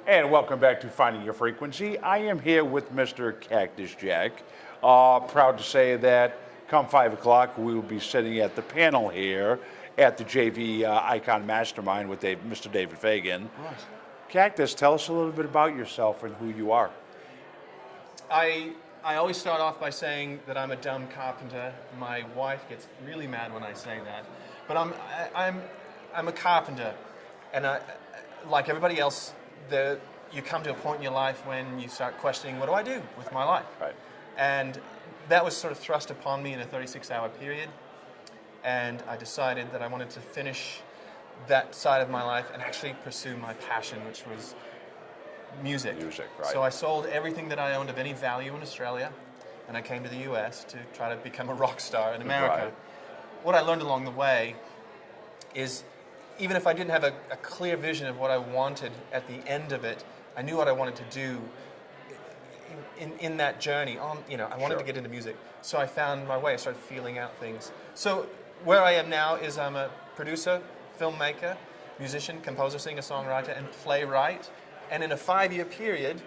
And welcome back to Finding Your Frequency. I am here with Mr. Cactus Jack. Proud to say that come 5 o'clock, we will be sitting at the panel here at the JV ICON MasterMind with Mr. David Fagan. Right. Cactus, tell us a little bit about yourself and who you are. I always start off by saying that I'm a dumb carpenter. My wife gets really mad when I say that. But I'm a carpenter, and like everybody else, you come to a point in your life when you start questioning, what do I do with my life? Right. And that was sort of thrust upon me in a 36-hour period, and I decided that I wanted to finish that side of my life and actually pursue my passion, which was music. Music, right. So I sold everything that I owned of any value in Australia, and I came to the US to try to become a rock star in America. Right. What I learned along the way is, even if I didn't have a clear vision of what I wanted at the end of it, I knew what I wanted to do in that journey. I wanted to get into music. So I found my way. I started feeling out things. So where I am now is I'm a producer, filmmaker, musician, composer, singer, songwriter, and playwright. And in a 5-year period,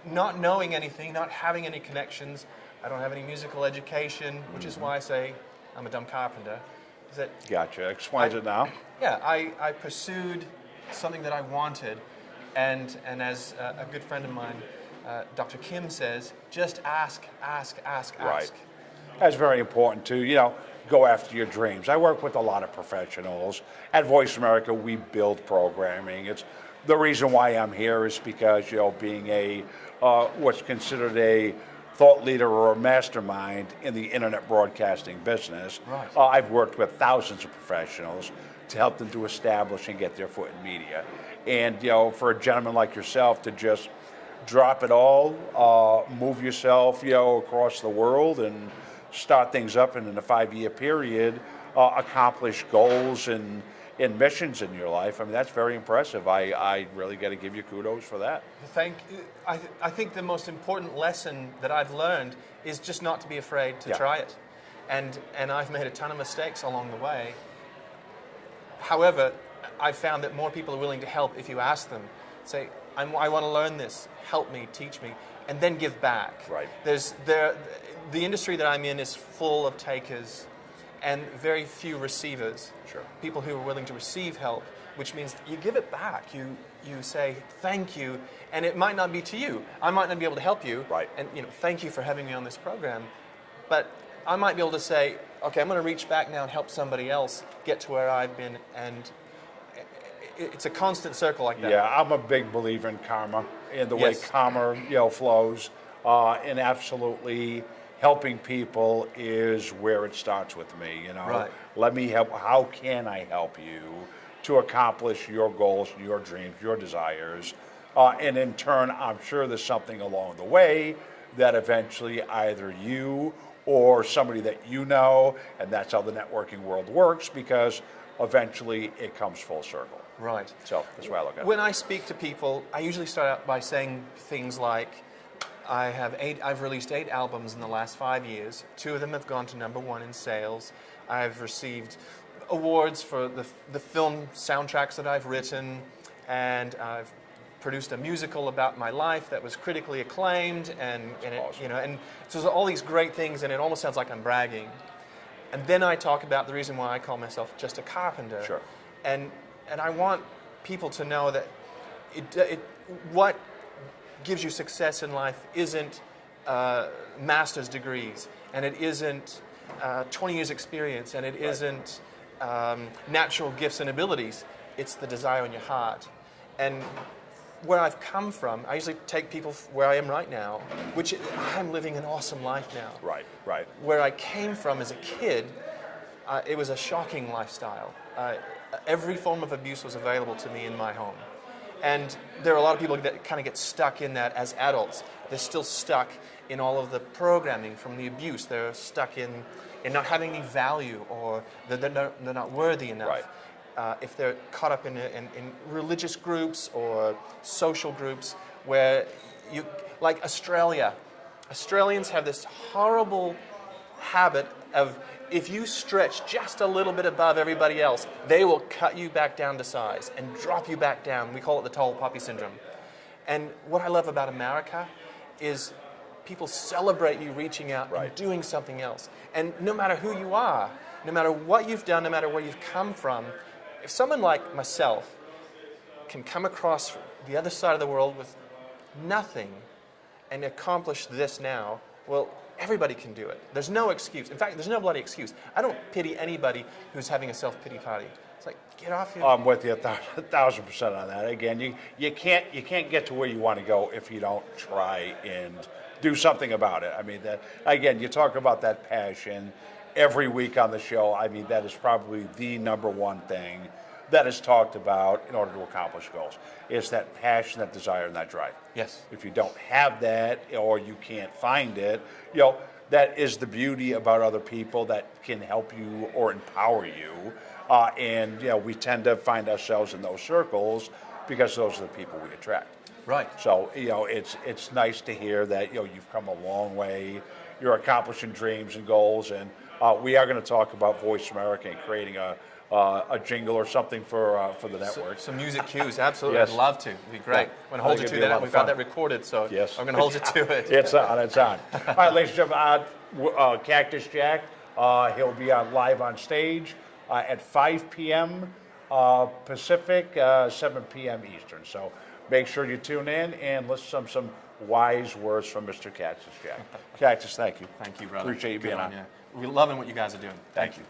not knowing anything, not having any connections, I don't have any musical education, which is why I say I'm a dumb carpenter. Gotcha. Explains it now. Yeah, I pursued something that I wanted, and as a good friend of mine, Dr. Kim says, just ask. Right. That's very important to, go after your dreams. I work with a lot of professionals. At VoiceAmerica, we build programming. It's the reason why I'm here is because, being a what's considered a thought leader or a mastermind in the internet broadcasting business. Right. I've worked with thousands of professionals to help them to establish and get their foot in media. And for a gentleman like yourself to just drop it all, move yourself, across the world and start things up, and in a 5-year period, accomplish goals and missions in your life. I mean, that's very impressive. I really got to give you kudos for that. Thank you. I think the most important lesson that I've learned is just not to be afraid to try it. And I've made a ton of mistakes along the way. However, I've found that more people are willing to help if you ask them. Say, I want to learn this, help me, teach me, and then give back. Right. The industry that I'm in is full of takers and very few receivers. Sure. People who are willing to receive help, which means you give it back. You say thank you, and it might not be to you. I might not be able to help you. Right. And thank you for having me on this program. But I might be able to say, okay, I'm going to reach back now and help somebody else get to where I've been, and it's a constant circle like that. Yeah, I'm a big believer in karma and the way karma flows, and absolutely helping people is where it starts with me. Right. Let me help. How can I help you to accomplish your goals, your dreams, your desires? And in turn, I'm sure there's something along the way that eventually either you or somebody that and that's how the networking world works, because eventually it comes full circle. Right. So that's why I look at it. When I speak to people, I usually start out by saying things like, I've released 8 albums in the last 5 years. 2 of them have gone to #1 in sales. I've received awards for the film soundtracks that I've written, and I've produced a musical about my life that was critically acclaimed, and awesome. and so there's all these great things, and it almost sounds like I'm bragging. And then I talk about the reason why I call myself just a carpenter. Sure. And I want people to know that what gives you success in life isn't master's degrees, and it isn't 20 years experience, and it isn't natural gifts and abilities. It's the desire in your heart. And where I've come from, I usually take people where I am right now, which I'm living an awesome life now. Right. Where I came from as a kid, it was a shocking lifestyle. Every form of abuse was available to me in my home. And there are a lot of people that kind of get stuck in that as adults. They're still stuck in all of the programming from the abuse. They're stuck in not having any value, or they're not worthy enough. Right. If they're caught up in religious groups or social groups where like Australians have this horrible habit of if you stretch just a little bit above everybody else, they will cut you back down to size and drop you back down. We call it the tall poppy syndrome. And what I love about America is people celebrate you reaching out and doing something else. And no matter who you are, no matter what you've done, no matter where you've come from, if someone like myself can come across the other side of the world with nothing and accomplish this now, well, everybody can do it. There's no excuse. In fact, there's no bloody excuse. I don't pity anybody who's having a self-pity party. It's like, get off your... I'm with you 1,000% on that. Again, you can't get to where you want to go if you don't try and do something about it. I mean, that again, you talk about that passion every week on the show. I mean, that is probably the number one thing that is talked about in order to accomplish goals. It's that passion, that desire, and that drive. Yes. If you don't have that or you can't find it, that is the beauty about other people that can help you or empower you. And we tend to find ourselves in those circles because those are the people we attract. Right. So it's nice to hear that you've come a long way. You're accomplishing dreams and goals, and we are going to talk about Voice America and creating a jingle or something for the network. Some music cues, absolutely. Yes. I'd love to. It'd be great. I'm going to hold you to that. We've got that recorded, so yes. I'm going to hold you to it. It's on. All right, ladies and gentlemen, Cactus Jack, he'll be live on stage at 5 p.m. Pacific, 7 p.m. Eastern. So make sure you tune in and listen to some wise words from Mr. Cactus Jack. Cactus, thank you. Thank you, brother. Appreciate you being on. We're loving what you guys are doing. Thank you.